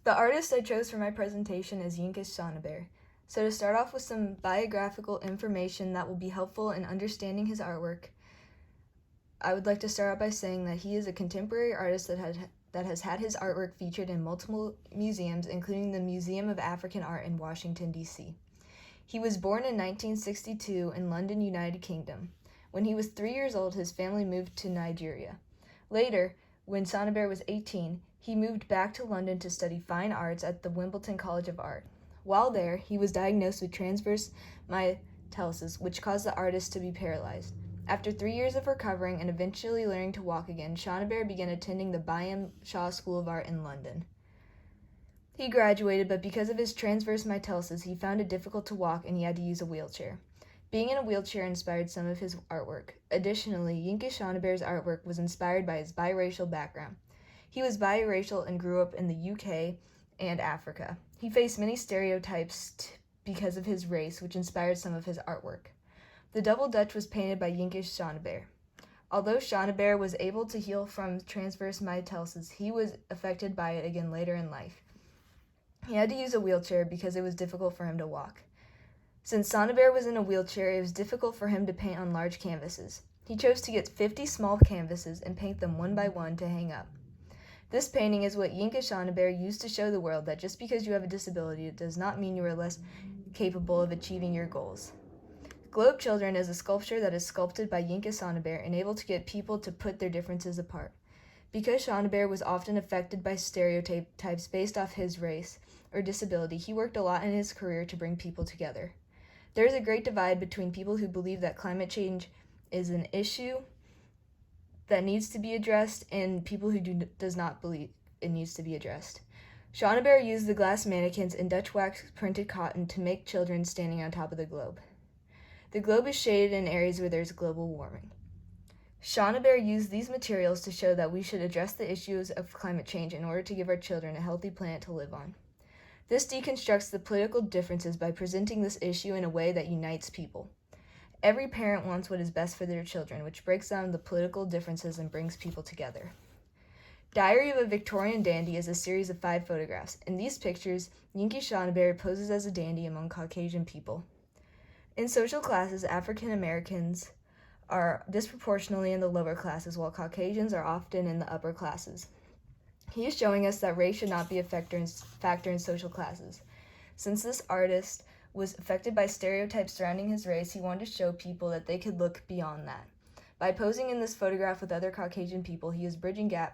The artist I chose for my presentation is Yinka Shonibare. So to start off with some biographical information that will be helpful in understanding his artwork, I would like to start out by saying that he is a contemporary artist that has had his artwork featured in multiple museums, including the Museum of African Art in Washington, D.C. He was born in 1962 in London, United Kingdom. When he was 3 years old, his family moved to Nigeria. Later, when Shonibare was 18, he moved back to London to study fine arts at the Wimbledon College of Art. While there, he was diagnosed with transverse myelitises, which caused the artist to be paralyzed. After 3 years of recovering and eventually learning to walk again, Shonibare began attending the Byam Shaw School of Art in London. He graduated, but because of his transverse myelitises, he found it difficult to walk and he had to use a wheelchair. Being in a wheelchair inspired some of his artwork. Additionally, Yinka Shonibare's artwork was inspired by his biracial background. He was biracial and grew up in the UK and Africa. He faced many stereotypes because of his race, which inspired some of his artwork. The Double Dutch was painted by Yinka Shonibare. Although Shonibare was able to heal from transverse myelitises, he was affected by it again later in life. He had to use a wheelchair because it was difficult for him to walk. Since Shonibare was in a wheelchair, it was difficult for him to paint on large canvases. He chose to get 50 small canvases and paint them one by one to hang up. This painting is what Yinka Shonibare used to show the world that just because you have a disability, it does not mean you are less capable of achieving your goals. Globe Children is a sculpture that is sculpted by Yinka Shonibare and able to get people to put their differences apart. Because Shonibare was often affected by stereotypes based off his race or disability, he worked a lot in his career to bring people together. There is a great divide between people who believe that climate change is an issue that needs to be addressed and people who does not believe it needs to be addressed. Shonibare used the glass mannequins and Dutch wax printed cotton to make children standing on top of the globe. The globe is shaded in areas where there's global warming. Shonibare used these materials to show that we should address the issues of climate change in order to give our children a healthy planet to live on. This deconstructs the political differences by presenting this issue in a way that unites people. Every parent wants what is best for their children, which breaks down the political differences and brings people together. Diary of a Victorian Dandy is a series of 5 photographs. In these pictures, Yinka Shonibare poses as a dandy among Caucasian people. In social classes, African Americans are disproportionately in the lower classes, while Caucasians are often in the upper classes. He is showing us that race should not be a factor in social classes. Since this artist was affected by stereotypes surrounding his race, he wanted to show people that they could look beyond that. By posing in this photograph with other Caucasian people, he is bridging gaps